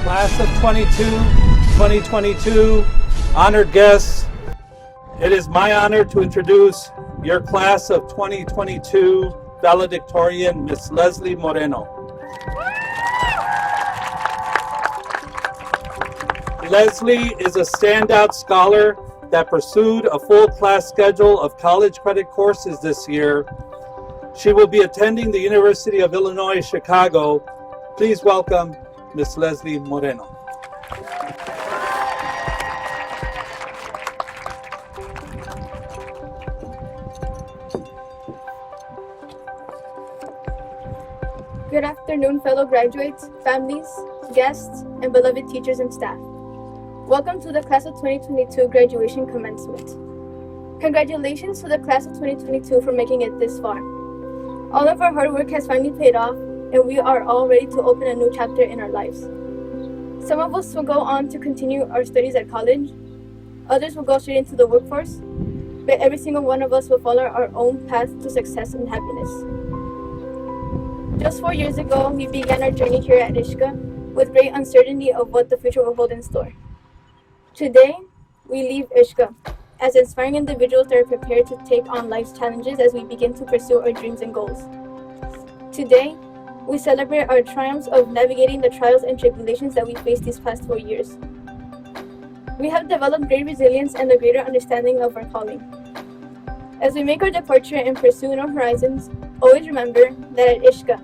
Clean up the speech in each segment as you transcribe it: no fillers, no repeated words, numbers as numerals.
Class of 2022, honored guests, it is my honor to introduce your class of 2022 valedictorian, Miss Leslie Moreno. Leslie is a standout scholar that pursued a full class schedule of college credit courses this year. She will be attending the University of Illinois, Chicago. Please welcome Miss Leslie Moreno. Good afternoon, fellow graduates, families, guests, and beloved teachers and staff. Welcome to the Class of 2022 graduation commencement. Congratulations to the Class of 2022 for making it this far. All of our hard work has finally paid off, and we are all ready to open a new chapter in our lives. Some of us will go on to continue our studies at college, others will go straight into the workforce, but every single one of us will follow our own path to success and happiness. Just 4 years ago, we began our journey here at ISHCA with great uncertainty of what the future will hold in store. Today, we leave ISHCA as inspiring individuals that are prepared to take on life's challenges as we begin to pursue our dreams and goals. Today, we celebrate our triumphs of navigating the trials and tribulations that we faced these past 4 years. We have developed great resilience and a greater understanding of our calling. As we make our departure and pursue new horizons, always remember that at ISHCA,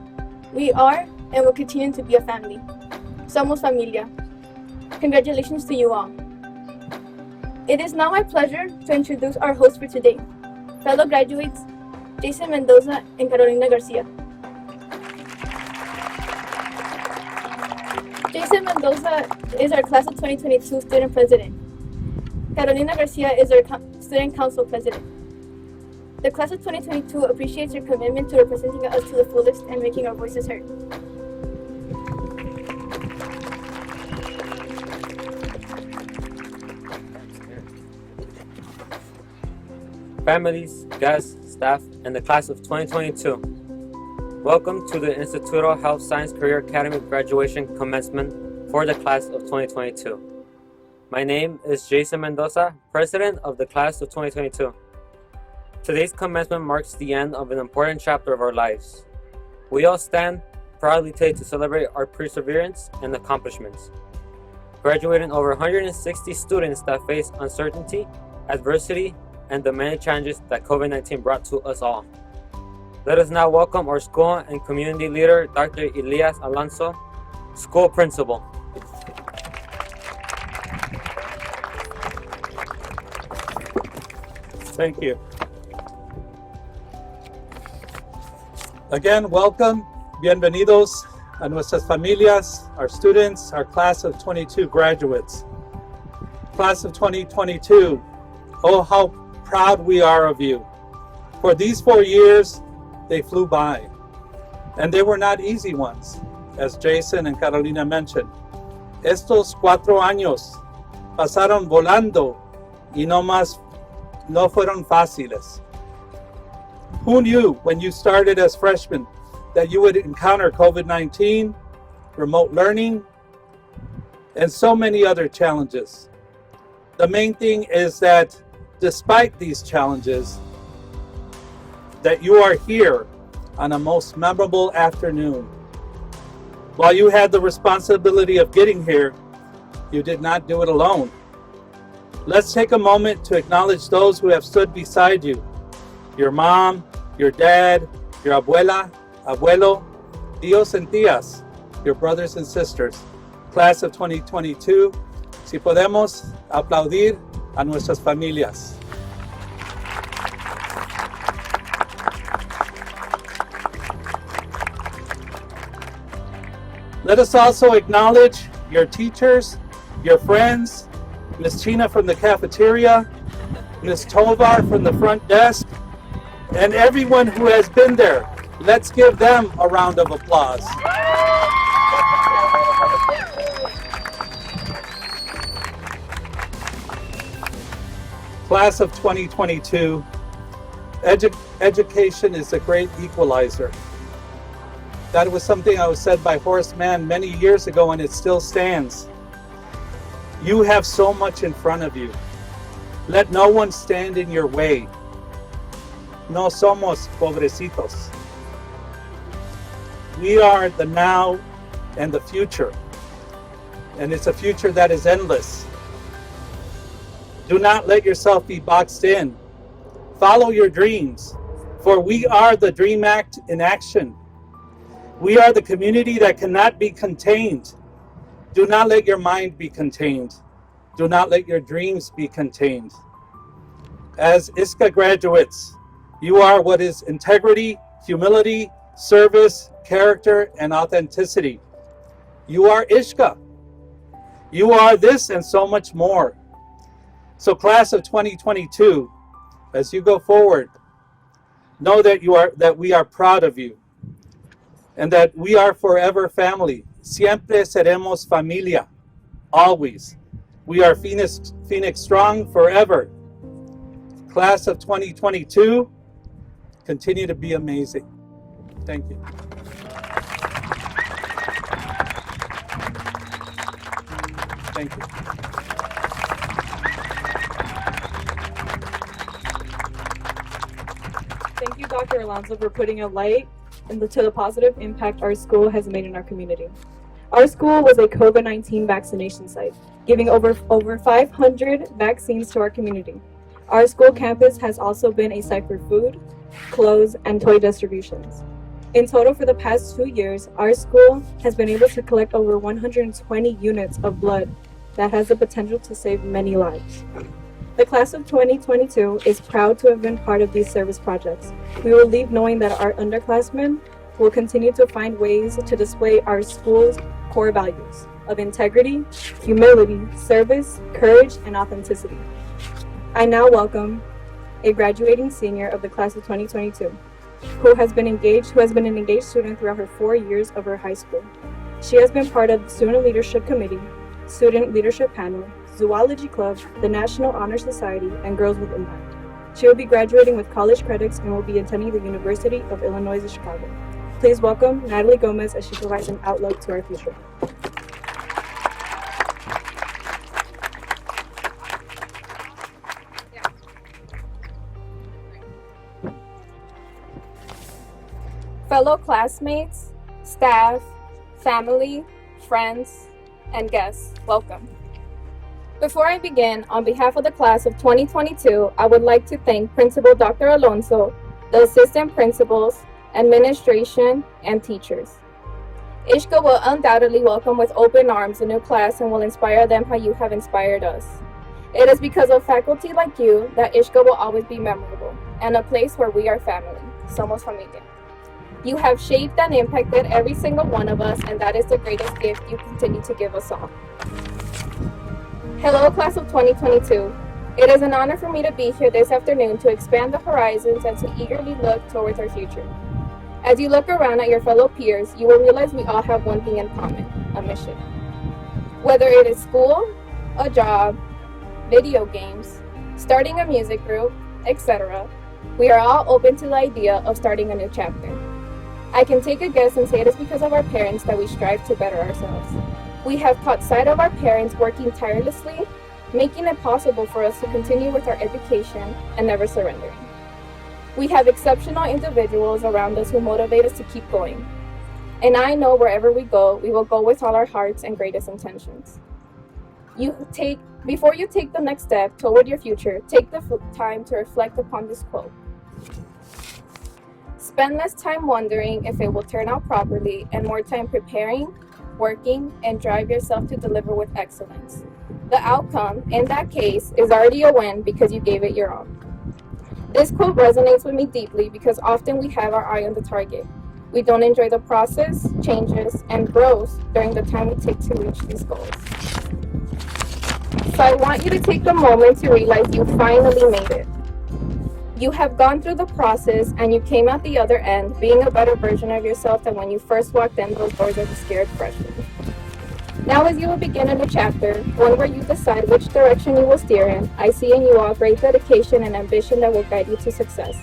we are and will continue to be a family. Somos familia. Congratulations to you all. It is now my pleasure to introduce our hosts for today, fellow graduates, Jason Mendoza and Carolina Garcia. Jason Mendoza is our Class of 2022 Student President. Carolina Garcia is our Student Council President. The Class of 2022 appreciates your commitment to representing us to the fullest and making our voices heard. Families, guests, staff, and the Class of 2022. Welcome to the Instituto Health Science Career Academy graduation commencement for the Class of 2022. My name is Jason Mendoza, President of the Class of 2022. Today's commencement marks the end of an important chapter of our lives. We all stand proudly today to celebrate our perseverance and accomplishments, graduating over 160 students that face uncertainty, adversity, and the many challenges that COVID-19 brought to us all. Let us now welcome our school and community leader, Dr. Elias Alonso, school principal. Thank you. Again, welcome, bienvenidos a nuestras familias, our students, our Class of 22 graduates. Class of 2022, oh how proud we are of you. For these 4 years, they flew by, and they were not easy ones, as Jason and Carolina mentioned. Estos 4 años pasaron volando y no fueron fáciles. Who knew when you started as freshmen that you would encounter COVID-19, remote learning, and so many other challenges? The main thing is that despite these challenges, that you are here on a most memorable afternoon. While you had the responsibility of getting here, you did not do it alone. Let's take a moment to acknowledge those who have stood beside you. Your mom, your dad, your abuela, abuelo, tíos and tías, your brothers and sisters. Class of 2022, si podemos aplaudir a nuestras familias. Let us also acknowledge your teachers, your friends, Ms. China from the cafeteria, Ms. Tovar from the front desk, and everyone who has been there. Let's give them a round of applause. Class of 2022, education is a great equalizer. That was something that was said by Horace Mann many years ago, and it still stands. You have so much in front of you. Let no one stand in your way. No somos pobrecitos. We are the now and the future. And it's a future that is endless. Do not let yourself be boxed in. Follow your dreams, for we are the Dream Act in action. We are the community that cannot be contained. Do not let your mind be contained. Do not let your dreams be contained. As ISCA graduates, you are what is integrity, humility, service, character, and authenticity. You are ISCA. You are this and so much more. So class of 2022, as you go forward, know that we are proud of you and that we are forever family. Siempre seremos familia, always. We are Phoenix strong forever. Class of 2022, continue to be amazing. Thank you. Thank you. Thank you, Dr. Alonso, for putting a light to the positive impact our school has made in our community. Our school was a COVID-19 vaccination site, giving over 500 vaccines to our community. Our school campus has also been a site for food, clothes, and toy distributions. In total, for the past 2 years, our school has been able to collect over 120 units of blood that has the potential to save many lives. The class of 2022 is proud to have been part of these service projects. We will leave knowing that our underclassmen will continue to find ways to display our school's core values of integrity, humility, service, courage, and authenticity. I now welcome a graduating senior of the class of 2022, who has been an engaged student throughout her 4 years of her high school. She has been part of the Student Leadership Committee, Student Leadership Panel, Zoology Club, the National Honor Society, and Girls with Impact. She will be graduating with college credits and will be attending the University of Illinois at Chicago. Please welcome Natalie Gomez as she provides an outlook to our future. Fellow classmates, staff, family, friends, and guests, welcome. Before I begin, on behalf of the class of 2022, I would like to thank Principal Dr. Alonso, the assistant principals, administration, and teachers. ISCA will undoubtedly welcome with open arms a new class and will inspire them how you have inspired us. It is because of faculty like you that ISCA will always be memorable and a place where we are family. Somos familia. You have shaped and impacted every single one of us, and that is the greatest gift you continue to give us all. Hello, class of 2022. It is an honor for me to be here this afternoon to expand the horizons and to eagerly look towards our future. As you look around at your fellow peers, you will realize we all have one thing in common, a mission. Whether it is school, a job, video games, starting a music group, etc., we are all open to the idea of starting a new chapter. I can take a guess and say it is because of our parents that we strive to better ourselves. We have caught sight of our parents working tirelessly, making it possible for us to continue with our education and never surrendering. We have exceptional individuals around us who motivate us to keep going. And I know wherever we go, we will go with all our hearts and greatest intentions. Before you take the next step toward your future, take the time to reflect upon this quote. Spend less time wondering if it will turn out properly and more time preparing, working, and drive yourself to deliver with excellence. The outcome, in that case, is already a win because you gave it your all. This quote resonates with me deeply because often we have our eye on the target. We don't enjoy the process, changes, and growth during the time we take to reach these goals. So I want you to take a moment to realize you finally made it. You have gone through the process and you came out the other end being a better version of yourself than when you first walked in those doors as a scared freshman. Now as you will begin a new chapter, one where you decide which direction you will steer in, I see in you all great dedication and ambition that will guide you to success.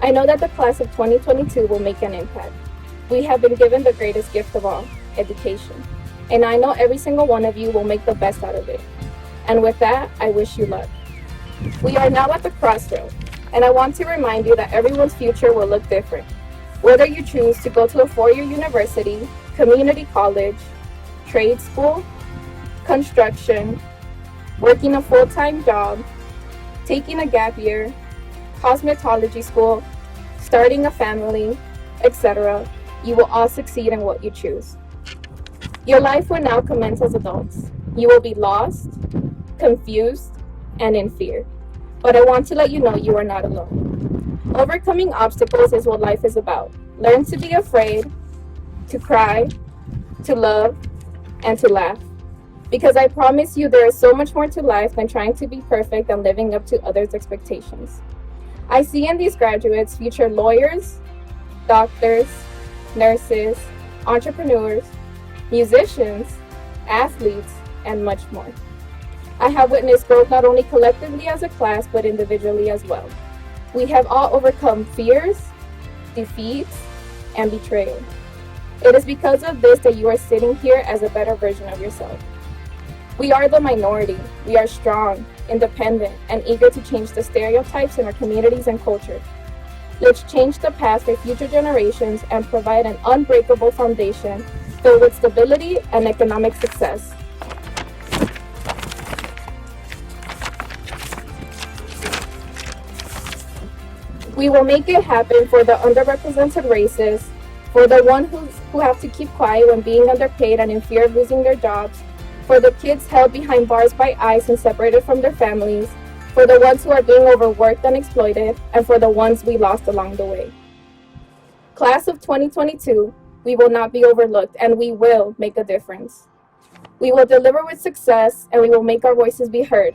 I know that the class of 2022 will make an impact. We have been given the greatest gift of all, education. And I know every single one of you will make the best out of it. And with that, I wish you luck. We are now at the crossroad, and I want to remind you that everyone's future will look different. Whether you choose to go to a four-year university, community college, trade school, construction, working a full-time job, taking a gap year, cosmetology school, starting a family, etc., you will all succeed in what you choose. Your life will now commence as adults. You will be lost, confused, and in fear. But I want to let you know you are not alone. Overcoming obstacles is what life is about. Learn to be afraid, to cry, to love, and to laugh. Because I promise you there is so much more to life than trying to be perfect and living up to others' expectations. I see in these graduates future lawyers, doctors, nurses, entrepreneurs, musicians, athletes, and much more. I have witnessed growth not only collectively as a class, but individually as well. We have all overcome fears, defeats, and betrayal. It is because of this that you are sitting here as a better version of yourself. We are the minority. We are strong, independent, and eager to change the stereotypes in our communities and culture. Let's change the past for future generations and provide an unbreakable foundation filled with stability and economic success. We will make it happen for the underrepresented races, for the ones who have to keep quiet when being underpaid and in fear of losing their jobs, for the kids held behind bars by ICE and separated from their families, for the ones who are being overworked and exploited, and for the ones we lost along the way. Class of 2022, we will not be overlooked, and we will make a difference. We will deliver with success, and we will make our voices be heard.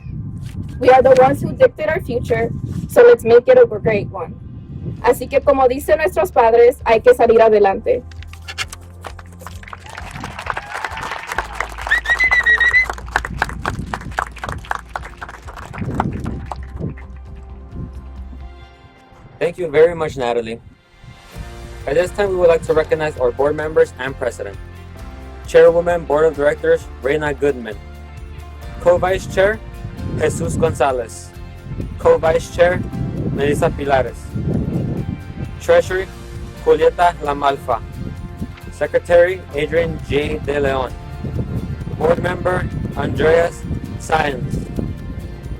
We are the ones who dictate our future, so let's make it a great one. Así que como dicen nuestros padres, hay que salir adelante. Thank you very much, Natalie. At this time, we would like to recognize our board members and president. Chairwoman, Board of Directors, Reina Goodman. Co-Vice Chair, Jesus Gonzalez. Co-Vice Chair, Melissa Pilares. Treasury, Julieta Lamalfa. Secretary, Adrian J. De Leon. Board Member, Andreas Sáenz.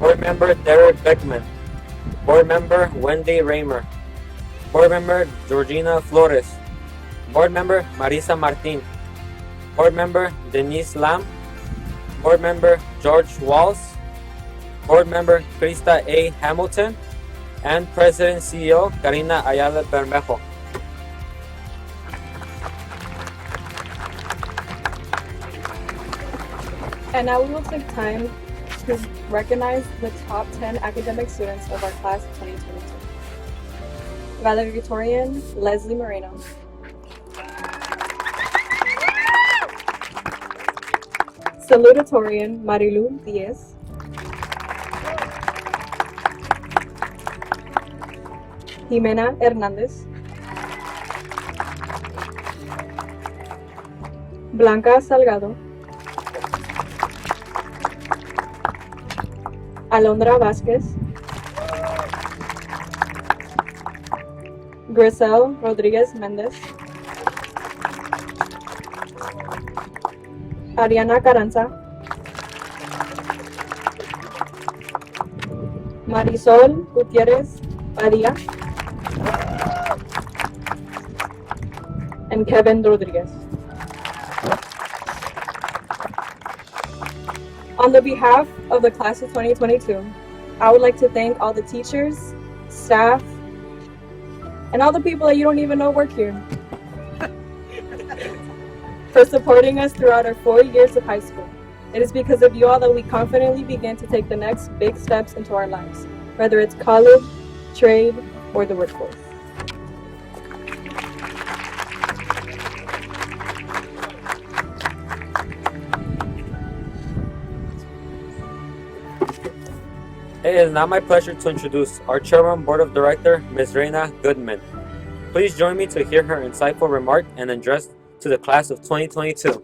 Board Member, Derek Beckman. Board Member, Wendy Raymer. Board Member, Georgina Flores. Board Member, Marisa Martin. Board Member, Denise Lam. Board Member, George Walls. Board Member, Krista A. Hamilton. And President CEO, Karina Ayala Bermejo. And now we will take time to recognize the top 10 academic students of our class of 2022. Valedictorian, Leslie Moreno. Salutatorian, Marilu Diaz. Jimena Hernández. Blanca Salgado. Alondra Vázquez. Grisel Rodríguez Méndez. Ariana Carranza. Marisol Gutiérrez Padilla. And Kevin Rodriguez. On the behalf of the class of 2022, I would like to thank all the teachers, staff, and all the people that you don't even know work here for supporting us throughout our 4 years of high school. It is because of you all that we confidently begin to take the next big steps into our lives, whether it's college, trade, or the workforce. It is now my pleasure to introduce our Chairman Board of Director, Ms. Reina Goodman. Please join me to hear her insightful remark and address to the class of 2022.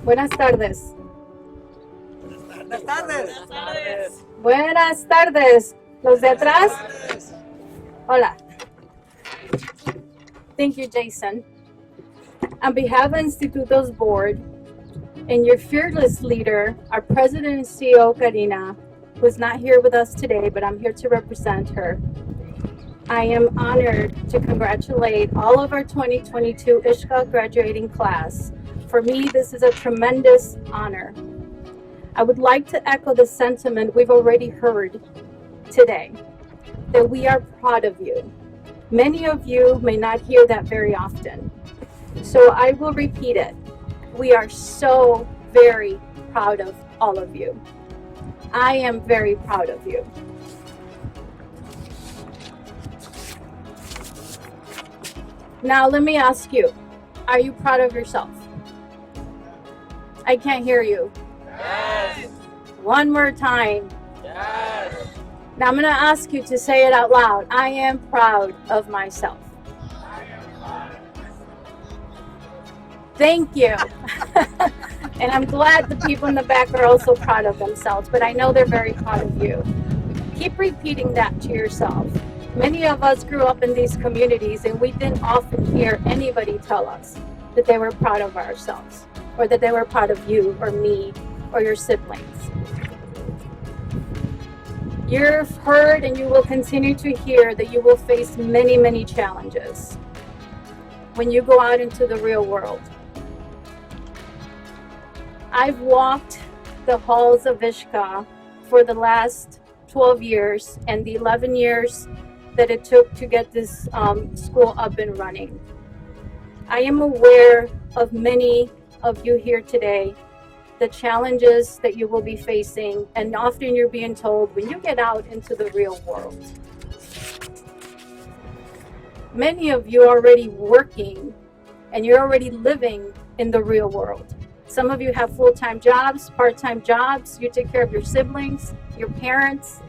Buenas tardes. Buenas tardes. Buenas tardes. Los de atrás. Hola. Thank you, Jason. On behalf of Instituto's board and your fearless leader, our president and CEO, Karina, who's not here with us today, but I'm here to represent her, I am honored to congratulate all of our 2022 Ishka graduating class. For me, this is a tremendous honor. I would like to echo the sentiment we've already heard today, that we are proud of you. Many of you may not hear that very often, so I will repeat it. We are so very proud of all of you. I am very proud of you. Now let me ask you, are you proud of yourself? I can't hear you. Yes. One more time. Yes. Now I'm going to ask you to say it out loud. I am proud of myself. Thank you. And I'm glad the people in the back are also proud of themselves, but I know they're very proud of you. Keep repeating that to yourself. Many of us grew up in these communities and we didn't often hear anybody tell us that they were proud of ourselves, or that they were proud of you or me or your siblings. You've heard and you will continue to hear that you will face many, many challenges when you go out into the real world. I've walked the halls of Ishka for the last 12 years and the 11 years that it took to get this school up and running. I am aware of many of you here today, the challenges that you will be facing, and often you're being told when you get out into the real world. Many of you are already working and you're already living in the real world. Some of you have full-time jobs, part-time jobs, you take care of your siblings, your parents.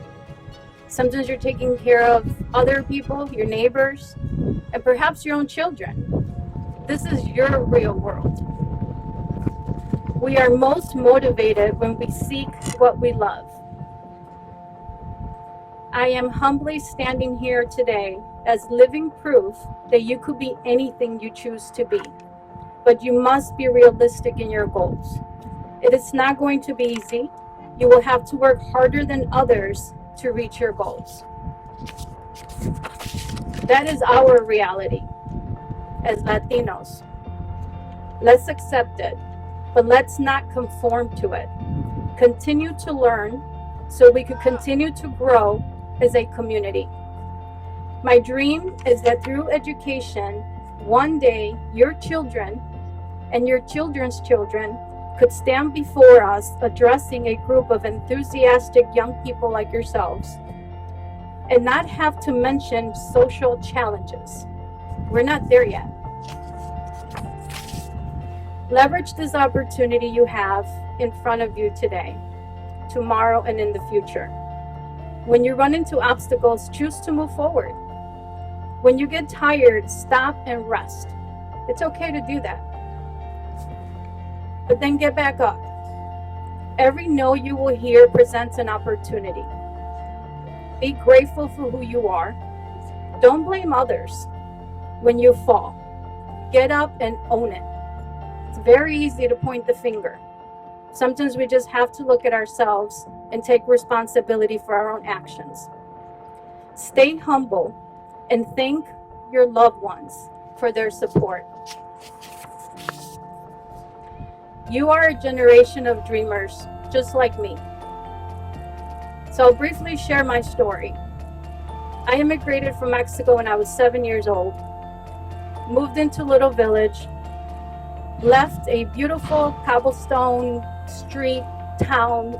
Sometimes you're taking care of other people, your neighbors, and perhaps your own children. This is your real world. We are most motivated when we seek what we love. I am humbly standing here today as living proof that you could be anything you choose to be, but you must be realistic in your goals. It is not going to be easy. You will have to work harder than others to reach your goals. That is our reality as Latinos. Let's accept it, but let's not conform to it. Continue to learn so we could continue to grow as a community. My dream is that through education, one day your children and your children's children could stand before us addressing a group of enthusiastic young people like yourselves and not have to mention social challenges. We're not there yet. Leverage this opportunity you have in front of you today, tomorrow, and in the future. When you run into obstacles, choose to move forward. When you get tired, stop and rest. It's okay to do that. But then get back up. Every no you will hear presents an opportunity. Be grateful for who you are. Don't blame others when you fall. Get up and own it. It's very easy to point the finger. Sometimes we just have to look at ourselves and take responsibility for our own actions. Stay humble and thank your loved ones for their support. You are a generation of dreamers, just like me. So I'll briefly share my story. I immigrated from Mexico when I was 7 years old, moved into a little village, left a beautiful cobblestone street town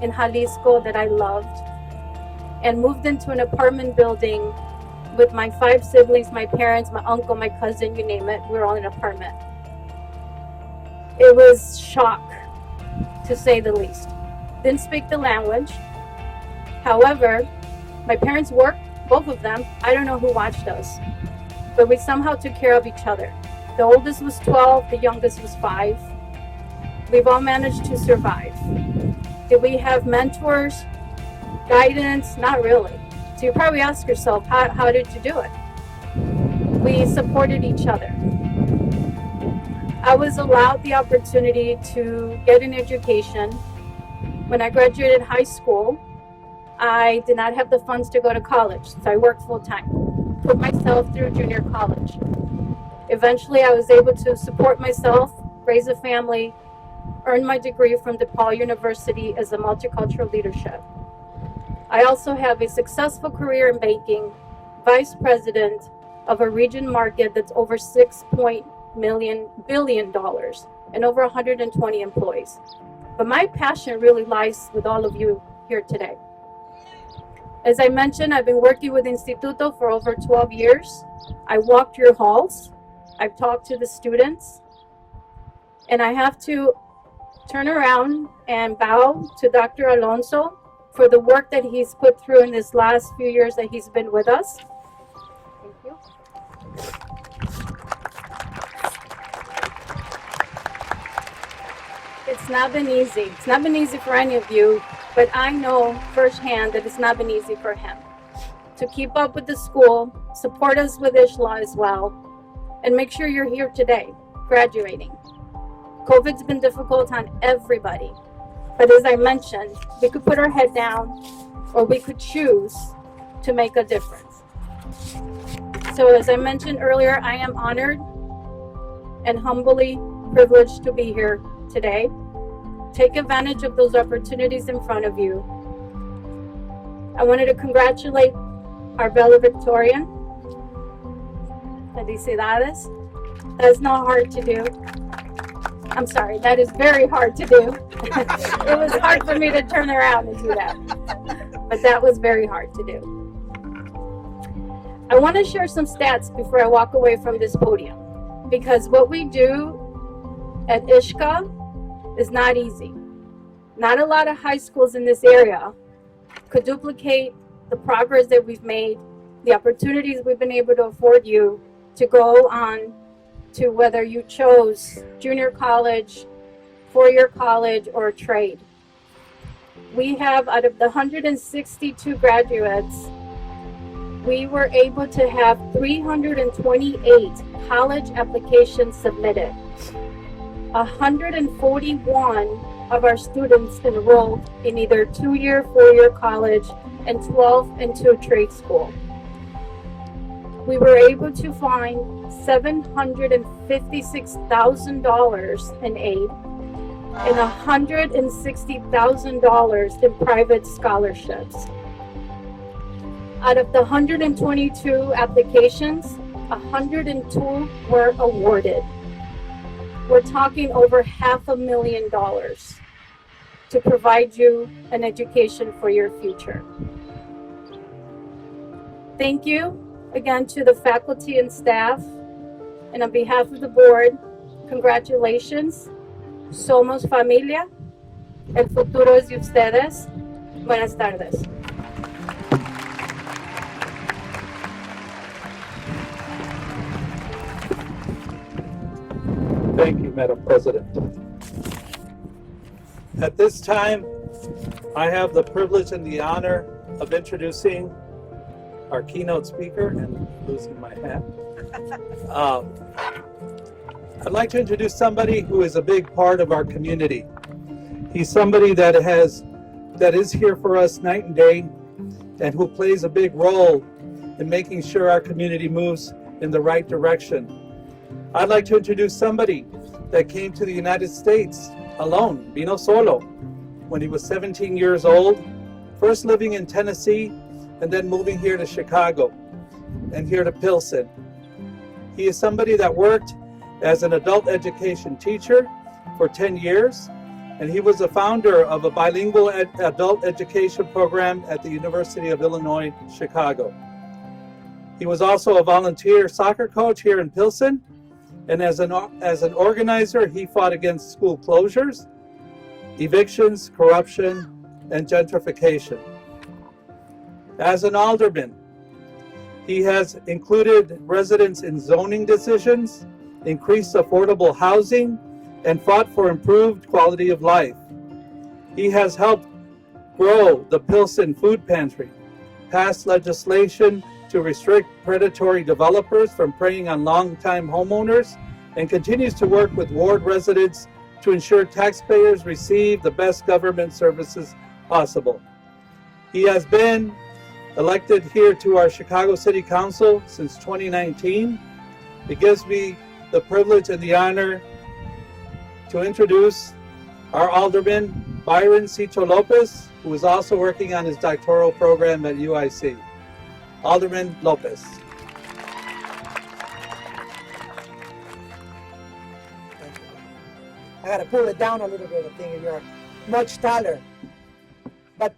in Jalisco that I loved, and moved into an apartment building with my 5 siblings, my parents, my uncle, my cousin, you name it. We were all in an apartment. It was shock. to say the least. Didn't speak the language. However, my parents worked, both of them. I don't know who watched us, but we somehow took care of each other. The oldest was 12, the youngest was 5. We've all managed to survive. Did we have mentors, guidance? Not really. So you probably ask yourself, how did you do it? We supported each other. I was allowed the opportunity to get an education. When I graduated high school, I did not have the funds to go to college, so I worked full time, put myself through junior college. Eventually, I was able to support myself, raise a family, earn my degree from DePaul University as a multicultural leadership. I also have a successful career in banking, vice president of a region market that's over $6 billion and over 120 employees. But my passion really lies with all of you here today. As I mentioned, I've been working with Instituto for over 12 years. I walked your halls. I've talked to the students. And I have to turn around and bow to Dr. Alonso for the work that he's put through in this last few years that he's been with us. Thank you. It's not been easy. It's not been easy for any of you, but I know firsthand that it's not been easy for him to keep up with the school, support us with Ishla as well, and make sure you're here today, graduating. COVID's been difficult on everybody, but as I mentioned, we could put our head down or we could choose to make a difference. So as I mentioned earlier, I am honored and humbly privileged to be here today. Take advantage of those opportunities in front of you. I wanted to congratulate our valedictorian. Felicidades. That's not hard to do. I'm sorry, that is very hard to do. It was hard for me to turn around and do that. But that was very hard to do. I want to share some stats before I walk away from this podium, because what we do at Ishka is not easy. Not a lot of high schools in this area could duplicate the progress that we've made, the opportunities we've been able to afford you to go on to whether you chose junior college, four-year college, or a trade. We have, out of the 162 graduates, we were able to have 328 college applications submitted. 141 of our students enrolled in either two-year, four-year college, and 12 into a trade school. We were able to find $756,000 in aid and $160,000 in private scholarships. Out of the 122 applications, 102 were awarded. We're talking over $500,000 to provide you an education for your future. Thank you again to the faculty and staff, and on behalf of the board, congratulations. Somos familia. El futuro es de ustedes. Buenas tardes. Thank you, Madam President. At this time, I have the privilege and the honor of introducing our keynote speaker, and losing my hat. I'd like to introduce somebody who is a big part of our community. He's somebody that is here for us night and day, and who plays a big role in making sure our community moves in the right direction. I'd like to introduce somebody that came to the United States alone, vino solo, when he was 17 years old, first living in Tennessee, and then moving here to Chicago and here to Pilsen. He is somebody that worked as an adult education teacher for 10 years, and he was the founder of a bilingual adult education program at the University of Illinois, Chicago. He was also a volunteer soccer coach here in Pilsen, and as an organizer, he fought against school closures. evictions, corruption, and gentrification. As an alderman, he has included residents in zoning decisions, increased affordable housing, and fought for improved quality of life. He has helped grow the Pilsen Food Pantry, passed legislation to restrict predatory developers from preying on longtime homeowners, and continues to work with ward residents to ensure taxpayers receive the best government services possible. He has been elected here to our Chicago City Council since 2019. It gives me the privilege and the honor to introduce our Alderman, Byron Cito Lopez, who is also working on his doctoral program at UIC. Alderman Lopez. I gotta pull it down a little bit, I think you're much taller. But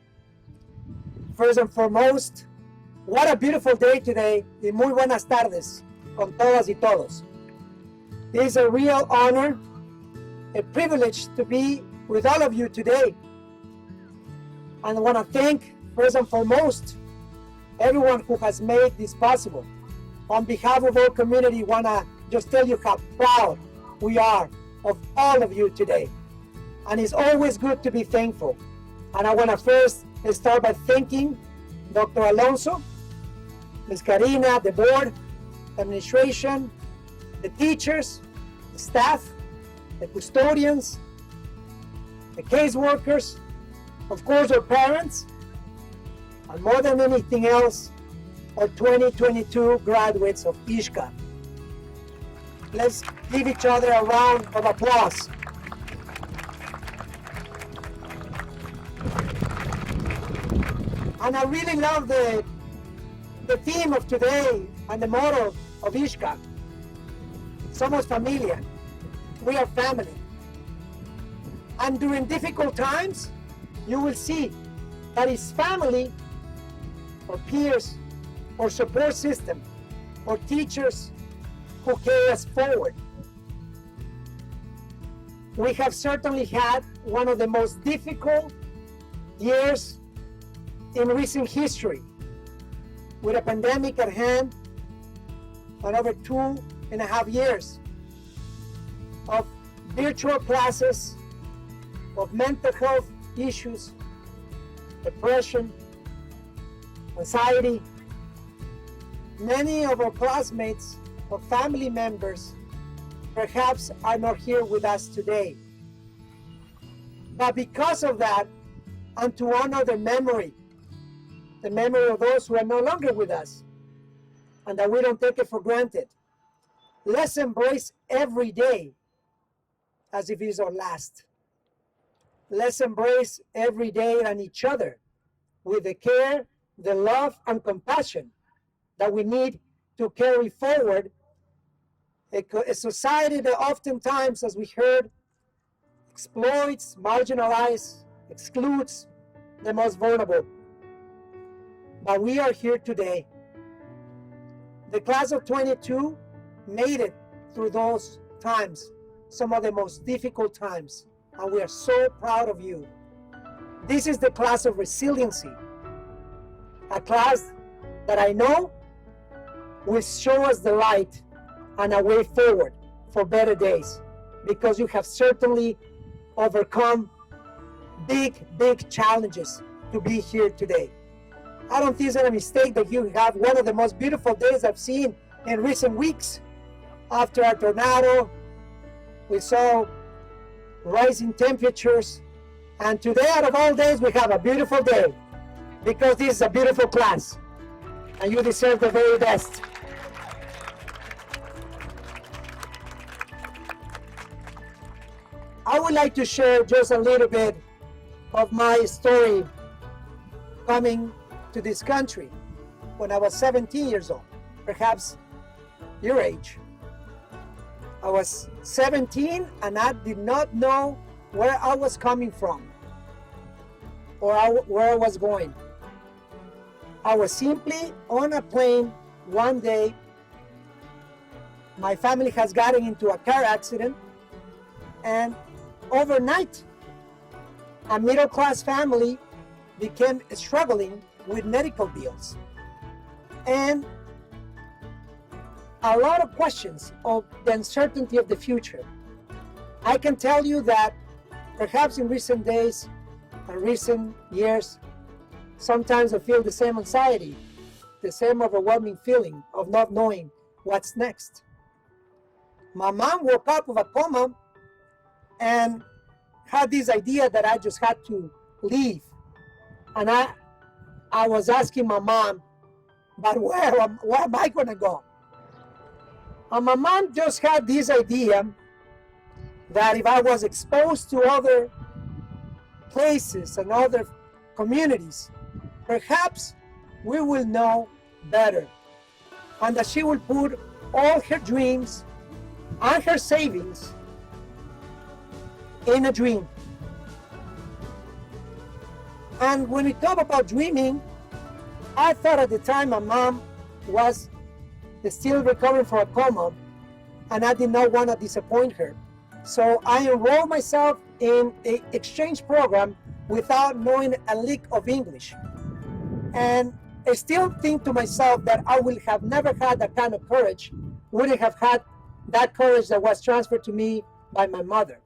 first and foremost, what a beautiful day today, y muy buenas tardes con todas y todos. It is a real honor, a privilege to be with all of you today. And I want to thank, first and foremost, everyone who has made this possible. On behalf of our community, I want to just tell you how proud we are of all of you today. And it's always good to be thankful. And I want to first start by thanking Dr. Alonso, Ms. Karina, the board, the administration, the teachers, the staff, the custodians, the caseworkers, of course our parents, and more than anything else, our 2022 graduates of ISHCA. Let's give each other a round of applause. And I really love the theme of today and the motto of ISHCA. Somos familia. We are family. And during difficult times, you will see that it's family or peers or support system or teachers who carry us forward. We have certainly had one of the most difficult years in recent history, with a pandemic at hand and over 2.5 years of virtual classes, of mental health issues, depression, anxiety. Many of our classmates or family members perhaps are not here with us today. But because of that, and to honor their memory, the memory of those who are no longer with us, and that we don't take it for granted, let's embrace every day as if it's our last. Let's embrace every day and each other with the care, the love, and compassion that we need to carry forward a society that oftentimes, as we heard, exploits, marginalizes, excludes the most vulnerable. But we are here today. The class of 22 made it through those times, some of the most difficult times, and we are so proud of you. This is the class of resiliency, a class that I know will show us the light and a way forward for better days, because you have certainly overcome big challenges to be here today. I don't think it's a mistake that you have one of the most beautiful days I've seen in recent weeks. After a tornado, we saw rising temperatures, and today out of all days we have a beautiful day, because this is a beautiful class and you deserve the very best. I would like to share just a little bit of my story coming to this country when I was 17 years old, perhaps your age. I was 17 and I did not know where I was coming from or where I was going. I was simply on a plane one day. My family has gotten into a car accident, and overnight a middle-class family became struggling with medical bills, and a lot of questions of the uncertainty of the future. I can tell you that perhaps in recent days and recent years, sometimes I feel the same anxiety, the same overwhelming feeling of not knowing what's next. My mom woke up with a coma and had this idea that I just had to leave. And I was asking my mom, but where am I gonna go? And my mom just had this idea that if I was exposed to other places and other communities, perhaps we will know better. And that she will put all her dreams and her savings in a dream. And when we talk about dreaming, I thought at the time my mom was still recovering from a coma, and I did not want to disappoint her. So I enrolled myself in an exchange program without knowing a lick of English. And I still think to myself that I would have never had that kind of courage, wouldn't have had that courage that was transferred to me by my mother.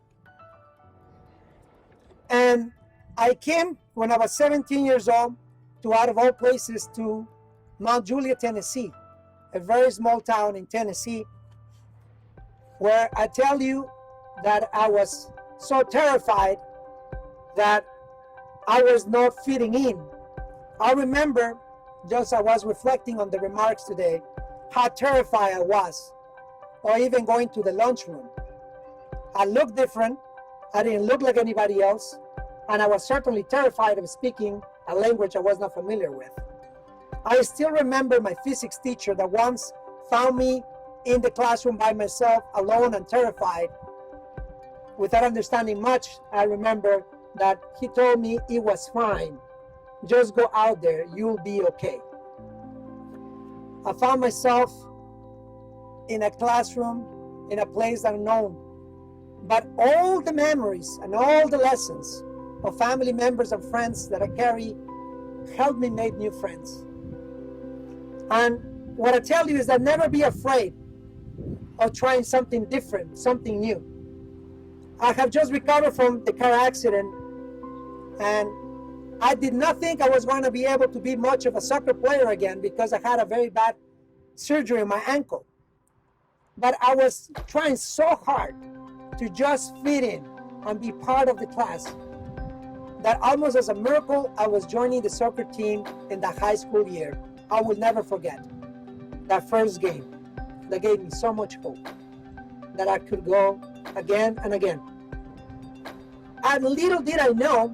And I came when I was 17 years old to, out of all places, to Mount Juliet, Tennessee, a very small town in Tennessee, where I tell you that I was so terrified that I was not fitting in. I remember, just I was reflecting on the remarks today, how terrified I was, or even going to the lunchroom. I looked different, I didn't look like anybody else, and I was certainly terrified of speaking a language I was not familiar with. I still remember my physics teacher that once found me in the classroom by myself, alone and terrified, without understanding much. I remember that he told me it was fine. Just go out there, you'll be okay. I found myself in a classroom, in a place unknown. But all the memories and all the lessons of family members and friends that I carry helped me make new friends. And what I tell you is that never be afraid of trying something different, something new. I have just recovered from the car accident, and I did not think I was going to be able to be much of a soccer player again because I had a very bad surgery on my ankle. But I was trying so hard to just fit in and be part of the class that almost as a miracle, I was joining the soccer team in the high school year. I will never forget that first game that gave me so much hope that I could go again and again. And little did I know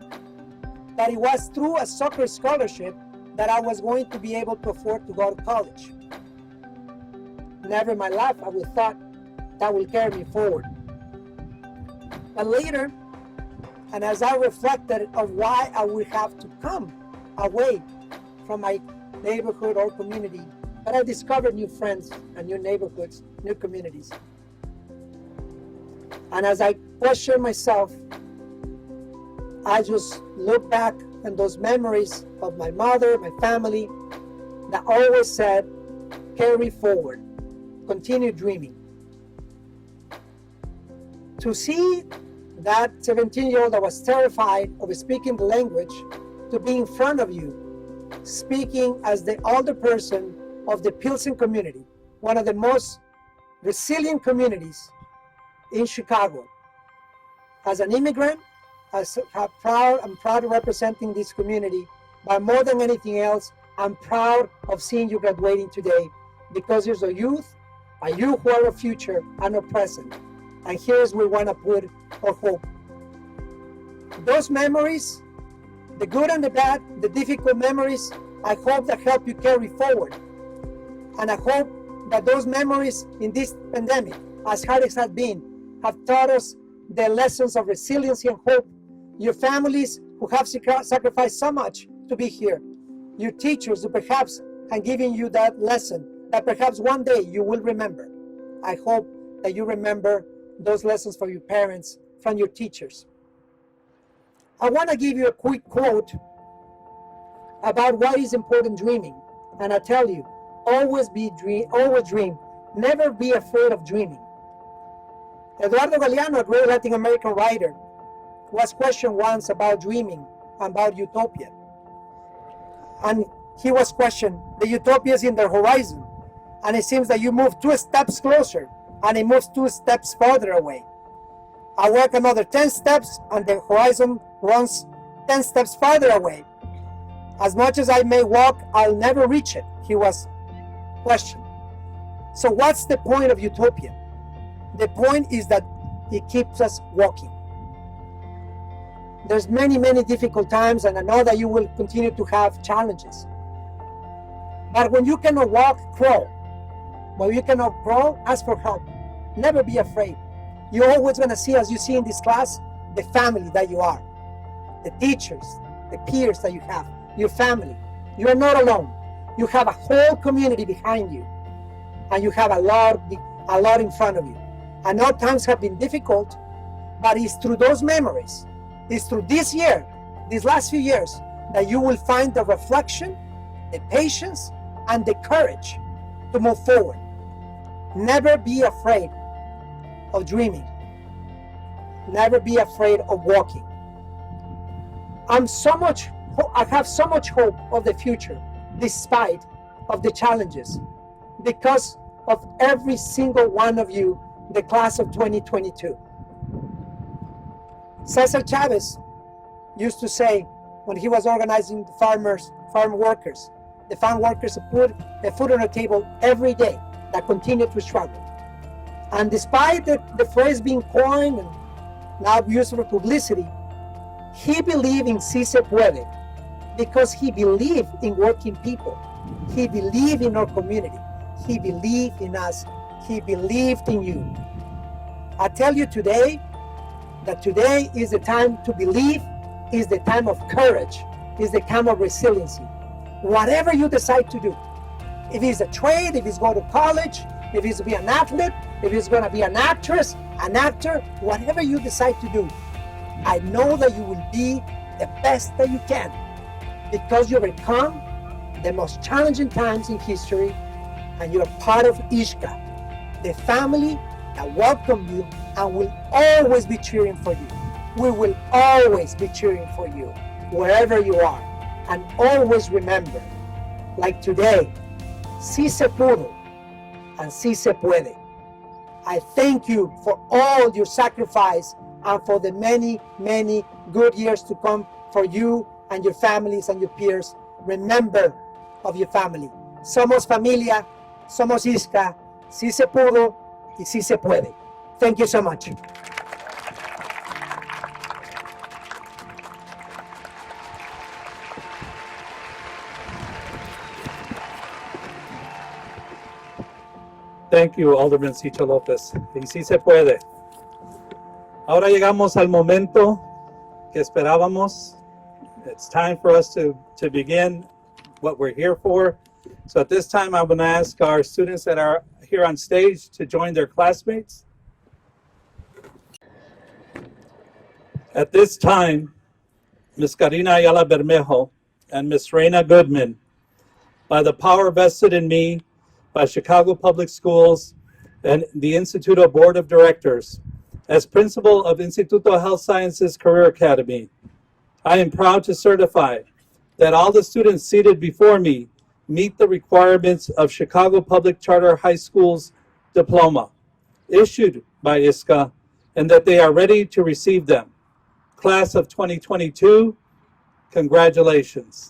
that it was through a soccer scholarship that I was going to be able to afford to go to college. Never in my life I would thought that would carry me forward. But later, and as I reflected of why I would have to come away from my neighborhood or community, but I discovered new friends and new neighborhoods, new communities. And as I questioned myself, I just look back on those memories of my mother, my family, that always said, carry forward, continue dreaming. To see that 17-year-old that was terrified of speaking the language to be in front of you, speaking as the older person of the Pilsen community, one of the most resilient communities in Chicago. As an immigrant, I'm proud of representing this community, but more than anything else, I'm proud of seeing you graduating today because there's a youth who are our future and our present. And here's where we want to put our hope. Those memories, the good and the bad, the difficult memories, I hope that help you carry forward. And I hope that those memories in this pandemic, as hard as it has been, have taught us the lessons of resiliency and hope. Your families who have sacrificed so much to be here. Your teachers who perhaps have given you that lesson that perhaps one day you will remember. I hope that you remember those lessons from your parents, from your teachers. I want to give you a quick quote about why is important dreaming. And I tell you, always dream. Never be afraid of dreaming. Eduardo Galeano, a great Latin American writer, was questioned once about dreaming, about utopia. And he was questioned, the utopia is in the horizon, and it seems that you move 2 steps closer, and it moves 2 steps farther away. I walk another 10 steps, and the horizon runs 10 steps farther away. As much as I may walk, I'll never reach it, he was questioned. So what's the point of utopia? The point is that it keeps us walking. There's many, many difficult times, and I know that you will continue to have challenges. But when you cannot walk, crawl. When you cannot crawl, ask for help. Never be afraid. You're always going to see, as you see in this class, the family that you are, the teachers, the peers that you have, your family. You are not alone. You have a whole community behind you, and you have a lot in front of you. I know times have been difficult, but it's through those memories, it's through this year, these last few years, that you will find the reflection, the patience, and the courage to move forward. Never be afraid of dreaming. Never be afraid of walking. I have so much hope of the future, despite of the challenges, because of every single one of you, the class of 2022. Cesar Chavez used to say, when he was organizing the farm workers put a food on the table every day that continued to struggle. And despite the phrase being coined and now used for publicity, he believed in Si Se Puede because he believed in working people. He believed in our community. He believed in us. He believed in you. I tell you today that today is the time to believe, is the time of courage, is the time of resiliency. Whatever you decide to do, if it's a trade, if it's go to college, if it's to be an athlete, if it's going to be an actress, an actor, whatever you decide to do, I know that you will be the best that you can because you overcome the most challenging times in history and you're part of Ishka, the family that welcome you and will always be cheering for you. We will always be cheering for you wherever you are. And always remember, like today, Si Se Pudo and Si Se Puede. I thank you for all your sacrifice and for the many, many good years to come for you and your families and your peers. Remember of your family. Somos familia, somos Isca, Si Se Pudo y Si Se Puede. Thank you so much. Thank you, Alderman Sicha López. Y sí se puede. Ahora llegamos al momento que esperábamos. It's time for us to begin what we're here for. So at this time, I'm going to ask our students that are here on stage to join their classmates. At this time, Ms. Karina Ayala Bermejo and Ms. Reina Goodman, by the power vested in me by Chicago Public Schools and the Instituto Board of Directors, as principal of Instituto Health Sciences Career Academy, I am proud to certify that all the students seated before me meet the requirements of Chicago Public Charter High School's diploma, issued by ISCA, and that they are ready to receive them. Class of 2022, congratulations.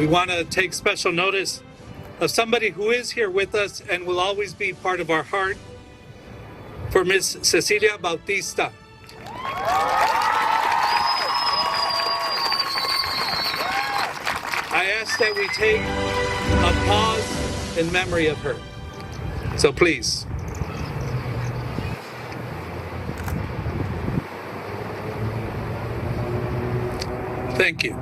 We want to take special notice of somebody who is here with us and will always be part of our heart, for Miss Cecilia Bautista. I ask that we take a pause in memory of her. So please. Thank you.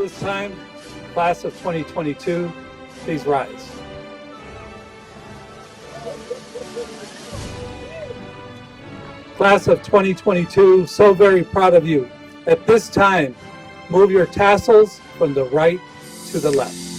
This time, class of 2022, please rise. Class of 2022, so very proud of you. At this time, move your tassels from the right to the left.